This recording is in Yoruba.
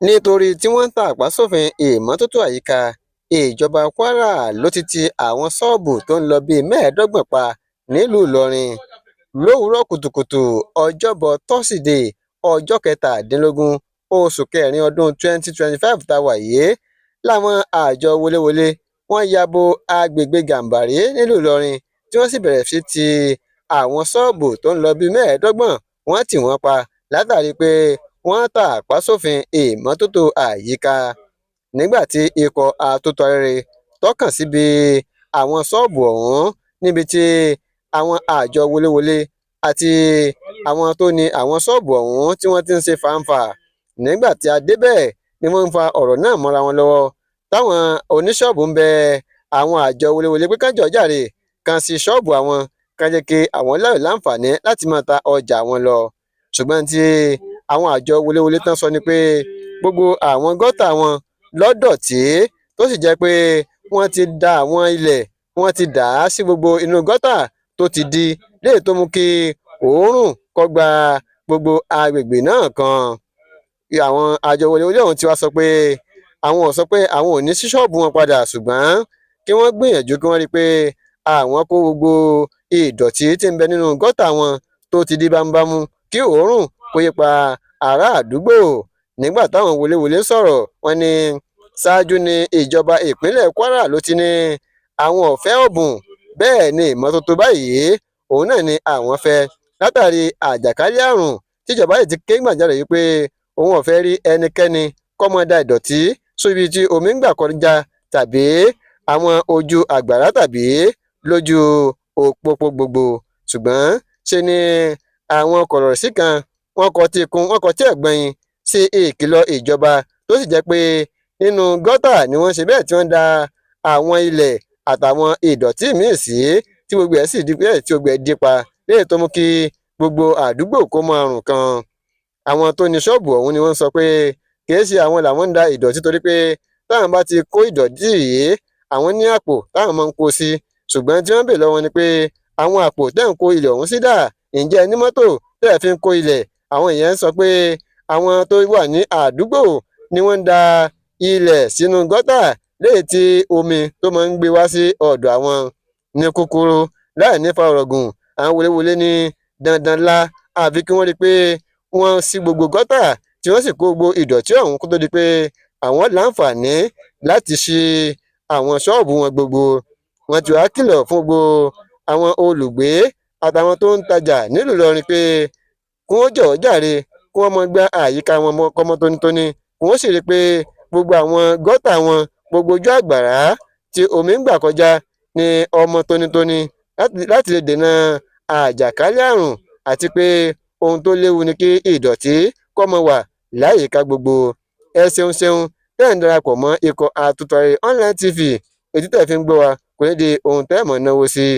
nítorí tí wọ́n ń tàpá sófin ìmọ́tótó àyíká. Ìjọba Kwara ló ti àwọn ṣọ́ọ̀bù tó ń lọ bíi mẹ́ẹ̀ẹ́dọ́gbọ̀n pa nílùú Ìlọrin lówùúrọ̀ kùtùkùtù ọjọ́bọ̀ tọ́sídẹ̀ẹ́ ọjọ́ kẹtàdínlógún oṣù kẹrin ọdún 2025 tá a wà yìí láwọn àjọ wọléwọlé wọ́n ya bo agbègbè Gàmbàrí nílùú Ìlọrin tí wọ́n sì bẹ̀rẹ̀ sí ti àwọn ṣọ́ọ̀bù tó ń lọ bíi mẹ́ẹ̀ẹ́dọ́gbọ̀n wọ́n tì wọ́n pa látàrí pé wọ́n tàpá sófin ìmọ́tótó àyíká. Nígbà tí ikọ̀ atótó-arére tọ́kàn síbi àwọn ṣọ́ọ̀bù ọ̀hún níbi tí àwọn àjọ wọléwọlé àti àwọn tó ní àwọn ṣọ́ọ̀bù ọ̀hún tí wọ́n ti ń ṣe fàǹfà. Nígbà tí a débẹ̀ ni wọ́n ń fa ọ̀rọ̀ náà mọ́ra wọn lọ́wọ́ táwọn oníṣọ́ọ̀bù ń bẹ àwọn àjọ wọléwọlé pé kán jọ̀ọ́ jàre kán ṣí ṣọ́ọ̀bù àwọn kán jẹ́ kí àwọn láǹfààní láti máa ta ọjà wọn lọ. Ṣùgbọ́n tí àwọn àjọ wọléwọlé tán sọ ni pé gbogbo àwọn gọ́tà wọn lọ́dọ̀tí tó sì jẹ́ pé wọ́n ti da àwọn ilẹ̀ wọ́n ti dà á sí gbogbo inú gọ́tà tó ti di léyìí tó mú kí òórùn kó gba gbogbo agbègbè náà kan. Àwọn àjọ wọléwọlé ọ̀hún ti wá sọ pé àwọn ò sọ pé àwọn ò ní ṣí ṣọ́ọ̀bù wọn padà ṣùgbọ́n kí wọ́n gbìyànjú kí wọ́n rí i pé àwọn kó gbogbo ìdọ̀tí tí ń bẹ nínú gọ́tà wọn tó ti di bámúbámú kí òórùn kó yípa ará àdúgbò. Nígbà táwọn wọléwọlé sọ̀rọ̀ wọ́n ní ṣáájú ní ìjọba ìpínlẹ̀ Kwara ló ti ní àwọn ò fẹ́ ọ̀bùn bẹ́ẹ̀ ni ìmọ́tótó báyìí òun náà ni àwọn fẹ́ látàrí àjàkálẹ̀ àrùn tíjọba yìí ti ké gbàjarè yìí pé òun ò fẹ́ rí ẹnikẹ́ni kó máa da ìdọ̀tí síbi tí omi ń gbà kọjá tàbí àwọn ojú àgbàrá tàbí lójú òpópó gbogbo. Ṣùgbọ́n ṣe ni àwọn kọ̀rọ̀sí kan wọ́n kọ tí ikùn wọ́n kọ tí ẹ̀gbẹ́yìn sí ìkìlọ̀ ìjọba tó sì jẹ́ pé nínú gọ́tà ni wọ́n ṣe bẹ́ẹ̀ tí wọ́n da àwọn ilẹ̀ àtàwọn ìdọ̀tí míì sí tí gbogbo ẹ̀ sì di bẹ́ẹ̀ tí gbogbo ẹ̀ dí pa léyìí tó mú kí gbogbo àdúgbò kó máa rùn kan. Àwọn tó ní ṣọ́ọ̀bù ọ̀hún ni wọ́n sọ pé kì í ṣe àwọn làwọn ń da ìdọ̀tí torí pé táwọn bá ti kó ìdọ̀tí yìí àwọn ní àpò táwọn máa ń kó sí ṣùgbọ́n tí wọ́n bèèrè lọ́wọ́ ni pé àwọn àpò tẹ́ ń kó ilẹ̀ ọ̀hún sí dà ǹjẹ́ ní mọ́tò tẹ́ fi ń kó ilẹ̀. Àwọn èèyàn sọ pé àwọn tó wà ní àdúgbò ni wọ́n ń da ilẹ̀ sínú gọ́tà léyìí tí omi tó máa ń gbé wá sí ọ̀dọ̀ àwọn. Ní kúkúrú láì ní fa ọ̀rọ̀ gùn àwọn wọléwọlé ní dandan lá àfi kí wọ́n rí i pé wọ́n ṣí gbogbo gọ́tà tí wọ́n sì kó gbogbo ìdọ̀tí ọ̀hún kó tó di pé àwọn láǹfààní láti ṣí àwọn ṣọ́ọ̀bù wọn gbogbo. Wọ́n ti wá kìlọ̀ fún gbogbo àwọn olùgbé àtàwọn tó ń tajà nílùú Ìlọrin pé kí wọ́n jọ̀ọ́ jàre kí wọ́n máa gbá àyíká wọn kọ́mọ́ tónítóní kí wọ́n sì rí i pé gbogbo àwọn gọ́tà wọn gbogbo ojú àgbàrá tí omi ń gbà kọjá ní ọmọ tónítóní láti lè dènà àjàkálẹ̀ àrùn àti pé ohun tó léwu ni kí ìdọ̀tí kó máa wà láyìíká gbogbo. Ẹ ṣeun tẹ́ ń darapọ̀ mọ́ ikọ̀ Àtúntò Online TV èyí tẹ́ fi ń gbọ́ wa kò ní di ohun tẹ́ mọ̀ náwó sí.